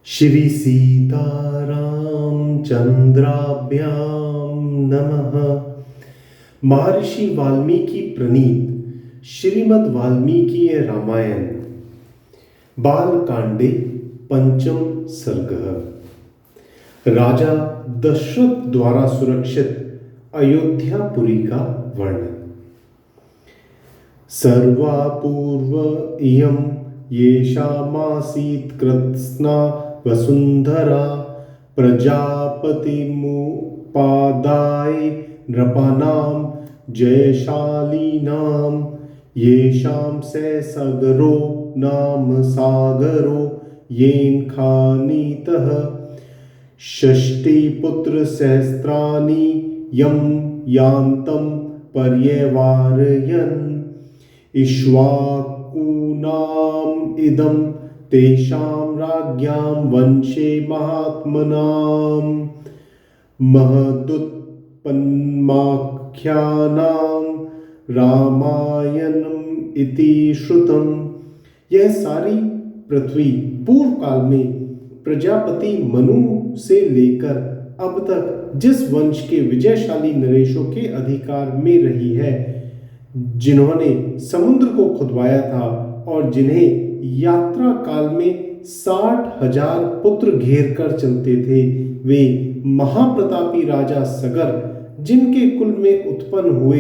श्री सीताराम चंद्राभ्याम नमः। महर्षि वाल्मीकि प्रणीत श्रीमद् वाल्मीकि रामायण बालकांडे पंचम सर्ग। राजा दशरथ द्वारा सुरक्षित अयोध्यापुरी का वर्णन। सर्वापूर्व इयं येषामासीत् कृत्स्ना वसुंधरा प्रजापतिमुपादाय नृपाणां जयशालिनां येषां से सगरो नाम सागरो येन खानीतः षष्टिपुत्र सहस्राणि यं यान्तं पर्यवारयन् इक्ष्वाकूनाम् इदं तेषां राज्ञां वंशे महात्मनां महदुत्पन्नाख्यानां रामायणम् इति श्रुतम्। यह सारी पृथ्वी पूर्व काल में प्रजापति मनु से लेकर अब तक जिस वंश के विजयशाली नरेशों के अधिकार में रही है, जिन्होंने समुद्र को खुदवाया था और जिन्हें यात्रा काल में 60,000 पुत्र घेर कर चलते थे, वे महाप्रतापी राजा सगर जिनके कुल में उत्पन्न हुए,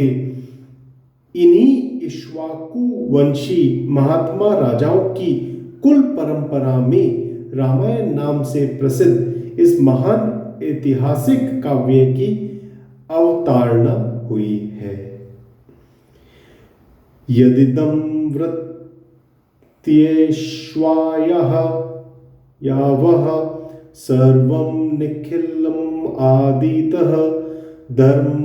इन्हीं इक्ष्वाकु वंशी महात्मा राजाओं की कुल परंपरा में रामायण नाम से प्रसिद्ध इस महान ऐतिहासिक काव्य की अवतारणा हुई है। यदिदं वृत्येष्वायः यावः सर्वं निखिलम् आदितः धर्म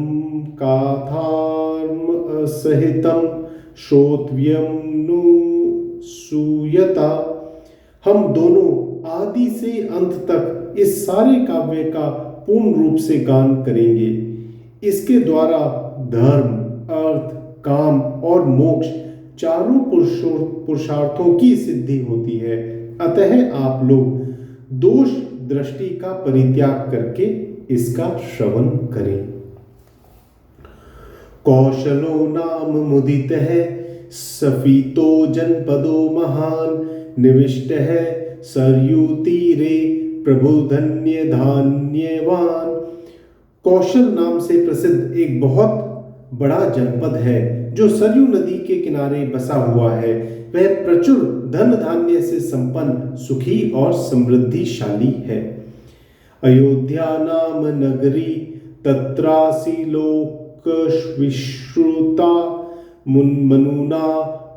काथार्म सहितं श्रोतव्यं नु सूयता। हम दोनों आदि से अंत तक इस सारे काव्य का पूर्ण रूप से गान करेंगे। इसके द्वारा धर्म, अर्थ, काम और मोक्ष चारों पुरुषार्थों की सिद्धि होती है। अतः आप लोग दोष दृष्टि का परित्याग करके इसका श्रवण करें। कौशलो नाम मुदितः सफीतो जनपदो महान निविष्टः सरयूतीरे प्रबुधन्य धान्यवान। कौशल नाम से प्रसिद्ध एक बहुत बड़ा जनपद है जो सरयू नदी के किनारे बसा हुआ है। वह प्रचुर धन धान्य से संपन्न, सुखी और समृद्धिशाली है। अयोध्या नाम नगरी तत्रासी लोक विश्रुता मनुना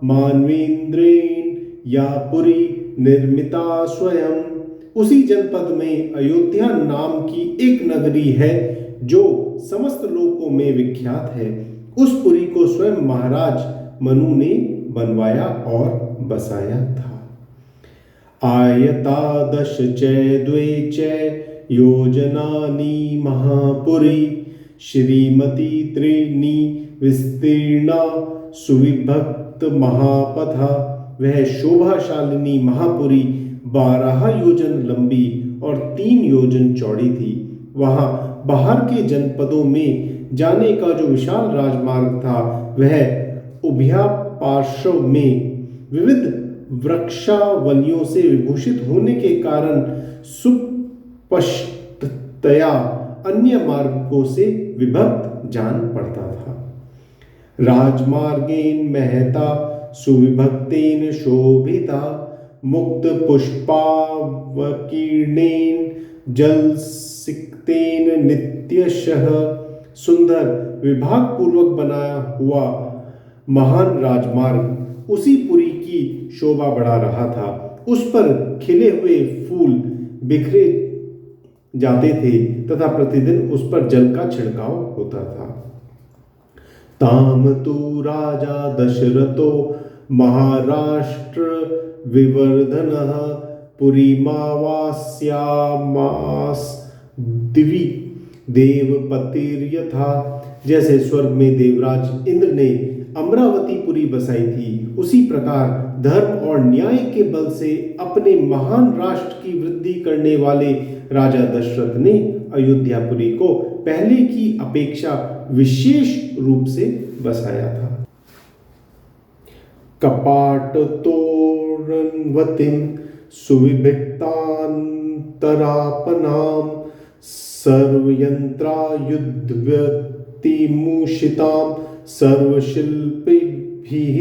मानवेंद्रेन या पुरी निर्मिता स्वयं। उसी जनपद में अयोध्या नाम की एक नगरी है जो समस्त लोकों में विख्यात है। उस पुरी को स्वयं महाराज मनु ने बनवाया और बसाया था। आयता दश च द्वे च योजनानि महापुरी श्रीमती त्रीणि विस्तीर्णा सुविभक्त महापथा। वह शोभाशालिनी महापुरी 12 योजन लंबी और 3 योजन चौड़ी थी। वहां बाहर के जनपदों में जाने का जो विशाल राजमार्ग था, वह उभया पार्श्व में विविध वृक्षावलियों से विभूषित होने के कारण सुस्पष्टतया अन्य मार्गों से विभक्त जान पड़ता था। राजमार्गेन महता सुविभक्तेन शोभिता मुक्त पुष्पावकीर्णेन जलसिक्तेन नित्यशः। सुंदर विभाग पूर्वक बनाया हुआ महान राजमार्ग उसी पुरी की शोभा बढ़ा रहा था। उस पर खिले हुए फूल बिखरे जाते थे तथा प्रतिदिन उस पर जल का छिड़काव होता था। ताम तु राजा दशरथो महाराष्ट्र विवर्धनः पुरीमावास्यामास दिवि देवपतिर्यथा। जैसे स्वर्ग में देवराज इंद्र ने अमरावतीपुरी बसाई थी, उसी प्रकार धर्म और न्याय के बल से अपने महान राष्ट्र की वृद्धि करने वाले राजा दशरथ ने अयोध्यापुरी को पहले की अपेक्षा विशेष रूप से बसाया था। कपाट तोरणवतीं सुविभिक्तान्तरापनां सर्वयंत्रायुधव्यतिमूषितां सर्वशिल्पिभिः।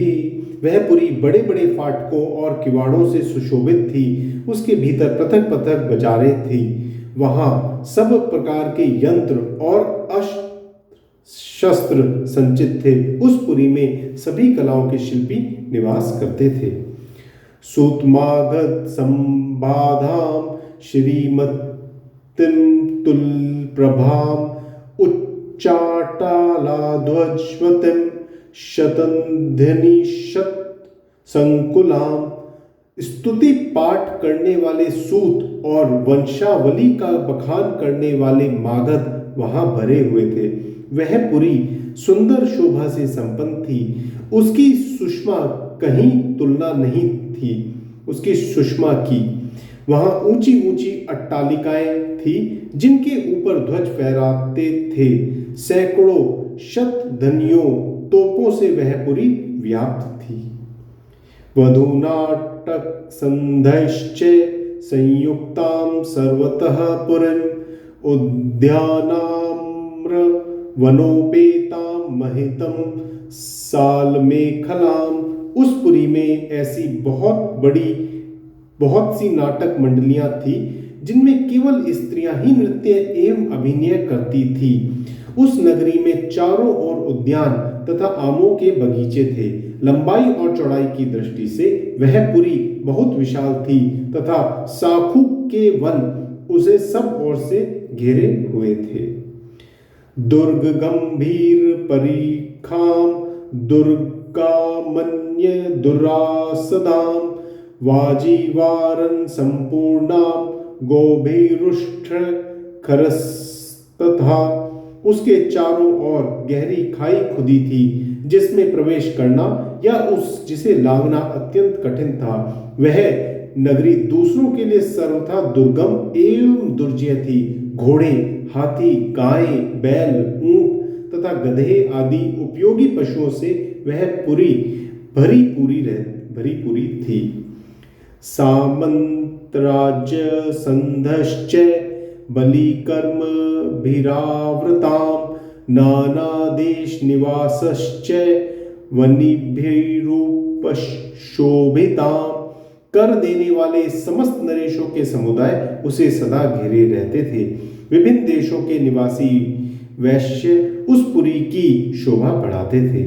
वह पुरी बड़े बड़े फाटकों और किवाड़ों से सुशोभित थी। उसके भीतर पृथक पृथक बाजारें थी। वहां सब प्रकार के यंत्र और शस्त्र संचित थे। उस पुरी में सभी कलाओं के शिल्पी निवास करते थे। सूतमागध संबाधाम श्रीमतीम तुलप्रभाम उच्चाटालाध्वजवतीम शतंध्यनिशत संकुलाम। स्तुति पाठ करने वाले सूत और वंशावली का बखान करने वाले मागध वहां भरे हुए थे। वह पुरी सुंदर शोभा से संपन्न थी। उसकी सुषमा कहीं तुलना नहीं थी। उसकी सुषमा की वहां ऊंची ऊंची अट्टालिकाएं थी जिनके ऊपर ध्वज फहराते थे। सैकड़ों शतधनियों तोपों से वह पुरी व्याप्त थी। वधूनाटक संधैश्च संयुक्तां सर्वतः पुरीं उद्यानाम्र वनोपेतां महितं सालमेखलां। उस पुरी में ऐसी बहुत सी नाटक मंडलियां थी जिनमें केवल स्त्रियां ही नृत्य एवं अभिनय करती थी। उस नगरी में चारों ओर उद्यान तथा आमों के बगीचे थे। लंबाई और चौड़ाई की दृष्टि से वह पुरी बहुत विशाल थी तथा साखू के वन उसे सब ओर से घेरे हुए थे। दुर्ग गंभीर परिखाम दुर्गामन्य दुरासदाम वाजीवारन संपूर्णाम गोभीरुष्ठ खरस्तथा। उसके चारों ओर गहरी खाई खुदी थी जिसमें प्रवेश करना या जिसे लांघना अत्यंत कठिन था। वह नगरी दूसरों के लिए सर्वथा दुर्गम एवं दुर्जय थी। घोड़े, हाथी, गायें, बैल, ऊंट तथा गधे आदि उपयोगी पशुओं से वह पुरी भरी पूरी थी। सामंतराज्य संधश्च बलिकर्म भिरावृतां नानादेश निवासश्च वनिभिरूपशोभितां। कर देने वाले समस्त नरेशों के समुदाय उसे सदा घेरे रहते थे। विभिन्न देशों के निवासी वैश्य उस पुरी की शोभा बढ़ाते थे।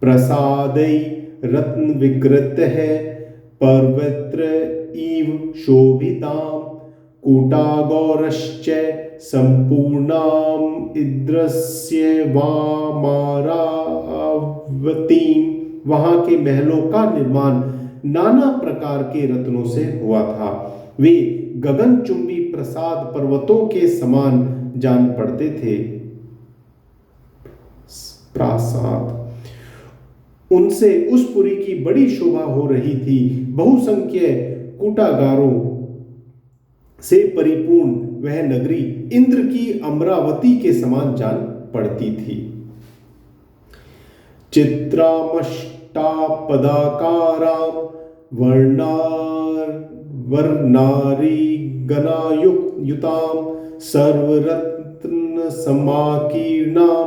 प्रसादै रत्न विकृत है पवित्र इव शोभितां कूटागौरश्च संपूर्णाम इद्रस्य वामारावतीं। वहां के महलों का निर्माण नाना प्रकार के रत्नों से हुआ था। वे गगनचुंबी प्रसाद पर्वतों के समान जान पड़ते थे। प्रासाद उनसे उस पुरी की बड़ी शोभा हो रही थी। बहुसंख्य कूटागारों से परिपूर्ण वह नगरी इंद्र की अमरावती के समान जान पड़ती थी। चित्रामष्टापदाकारां वर्णारी गणायुक्तां सर्वरत्न समाकीर्णां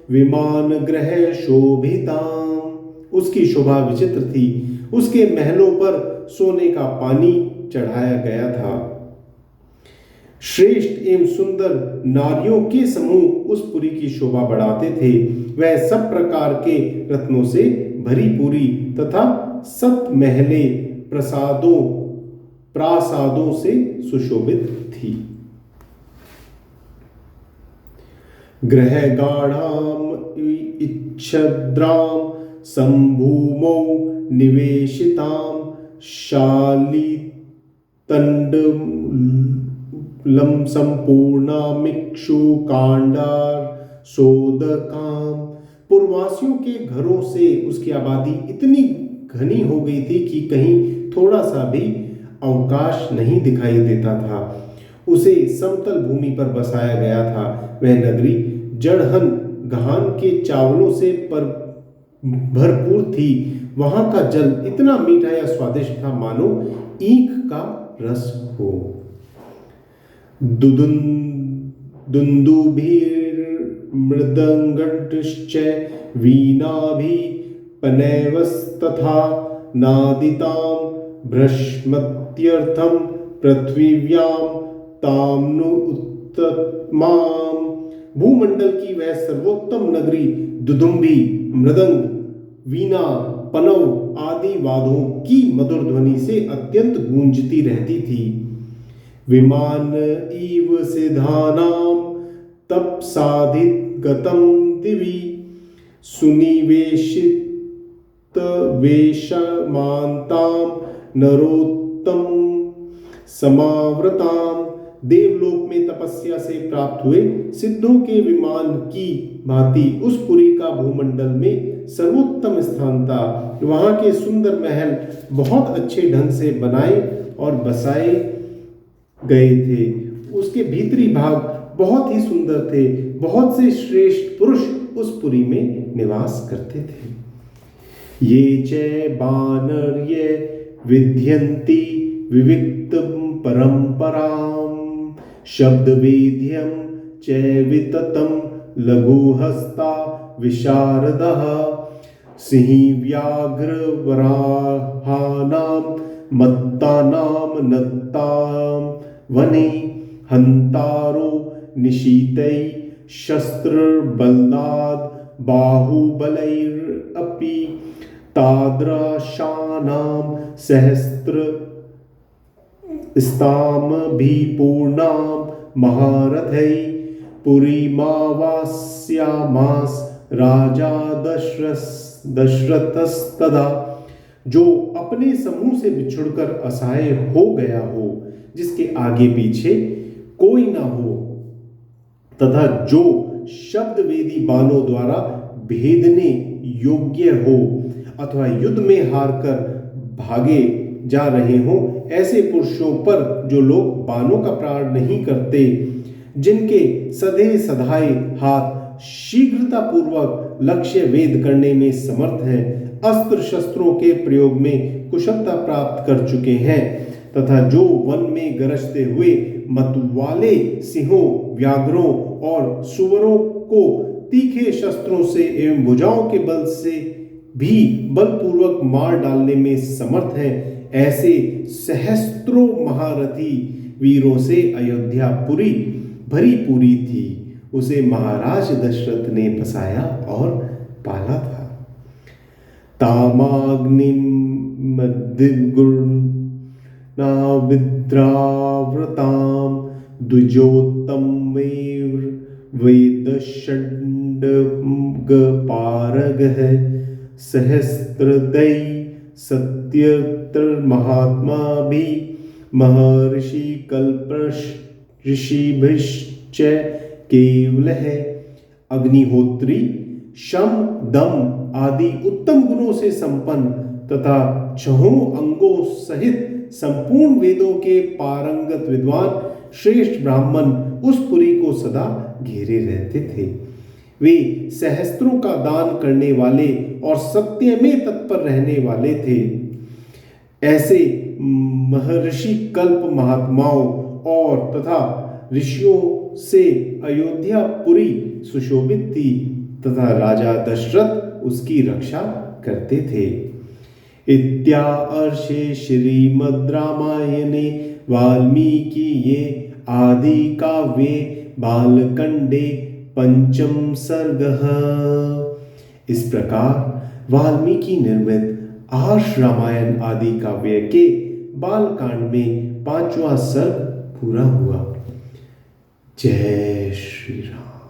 विमान ग्रह शोभितां। उसकी शोभा विचित्र थी। उसके महलों पर सोने का पानी चढ़ाया गया था। श्रेष्ठ एवं सुंदर नारियों के समूह उस पुरी की शोभा बढ़ाते थे। वह सब प्रकार के रत्नों से भरी पूरी तथा सत महले प्रासादों से सुशोभित थी। ग्रह गाढ़ाम इच्छद्राम संभूमौ निवेशिताम शालितंडलम संपूर्णामिक्षु कांडार सोदकाम। पूर्ववासियों के घरों से उसकी आबादी इतनी घनी हो गई थी कि कहीं थोड़ा सा भी अवकाश नहीं दिखाई देता था। उसे समतल भूमि पर बसाया गया था। वह नगरी जड़हन गहान के चावलों से पर भरपूर थी। वहां का जल इतना मीठा या स्वादिष्ट था मानो ईख का रस हो। दुदुन दुन्दुभिर्मृदङ्गश्च वीणाभि पनैवस्तथा नादितां भ्रष्मत्यर्थं पृथ्वीव्यां ताम्नु उत्तमाम। भूमंडल की वह सर्वोत्तम नगरी दुदुम्बी, मृदंग, वीणा, पनव आदि वाद्यों की मधुर ध्वनि से अत्यंत गूंजती रहती थी। विमान इव सिधानाम तपसाधित गतम दिवि सुनिवेशित वेशमांताम नरोत्तम समावृताम। देवलोक में तपस्या से प्राप्त हुए सिद्धों के विमान की भांति उस पुरी का भूमंडल में सर्वोत्तम स्थान था। वहां के सुंदर महल बहुत अच्छे ढंग से बनाए और बसाए गए थे। उसके भीतरी भाग बहुत ही सुंदर थे। बहुत से श्रेष्ठ पुरुष उस पुरी में निवास करते थे। ये च बानर्य विध्यन्ति विविक्तम परंपराम शब्द वेद्यम च विततम लघुहस्ता विशारदः सिंह व्याघ्र वराहानाम मत्तानाम नत्ताम वने हंतारो निशीतै शस्त्र बल्लाद बाहुबलैरपि तादृशानां सहस्त्र स्ताम भी पूर्णाम महारथै पुरीमावास्यामास राजा दशरथस्तदा। जो अपने समूह से बिछुड़कर असहाय हो गया हो, जिसके आगे पीछे कोई ना हो, तथा जो शब्द वेदी बाणों द्वारा भेदने योग्य हो अथवा युद्ध में हारकर भागे जा रहे हो, ऐसे पुरुषों पर जो लोग बाणों का प्रहार नहीं करते, जिनके सधे सधाए हाथ शीघ्रता पूर्वक लक्ष्य वेद करने में समर्थ हैं, अस्त्र शस्त्रों के प्रयोग में कुशलता प्राप्त कर चुके हैं, तथा जो वन में गरजते हुए मतवाले सिंहों, व्याघ्रों और सुवरों को तीखे शस्त्रों से एवं भुजाओं के बल से भी बलपूर्वक मार डालने में समर्थ हैं, ऐसे सहस्त्रों महारथी वीरों से अयोध्यापुरी भरी पूरी थी। उसे महाराज दशरथ ने बसाया और पाला था। तामाग्निमद्दिगुणाविद्राव्रतां द्विजोत्तमैर् वेदषड्गपारगः सहस्त्रदै सत्यत्र महात्माभिः महर्षि कल्पऋषिभिश्च केवलः। अग्निहोत्री शम दम आदि उत्तम गुणों से संपन्न तथा छहों अंगों सहित संपूर्ण वेदों के पारंगत विद्वान श्रेष्ठ ब्राह्मण उस पुरी को सदा घेरे रहते थे। वे सहस्त्रों का दान करने वाले और सत्य में तत्पर रहने वाले थे। ऐसे महर्षि कल्प महात्माओं और तथा ऋषियों से अयोध्यापुरी सुशोभित थी तथा राजा दशरथ उसकी रक्षा करते थे। इत्यार्षे श्रीमद् रामायणे वाल्मीकिये आदि काव्ये बालकांडे पंचम सर्गः। इस प्रकार वाल्मीकि निर्मित आर्ष रामायण आदि काव्य के बालकांड में 5वां सर्ग पूरा हुआ। जय श्री राम।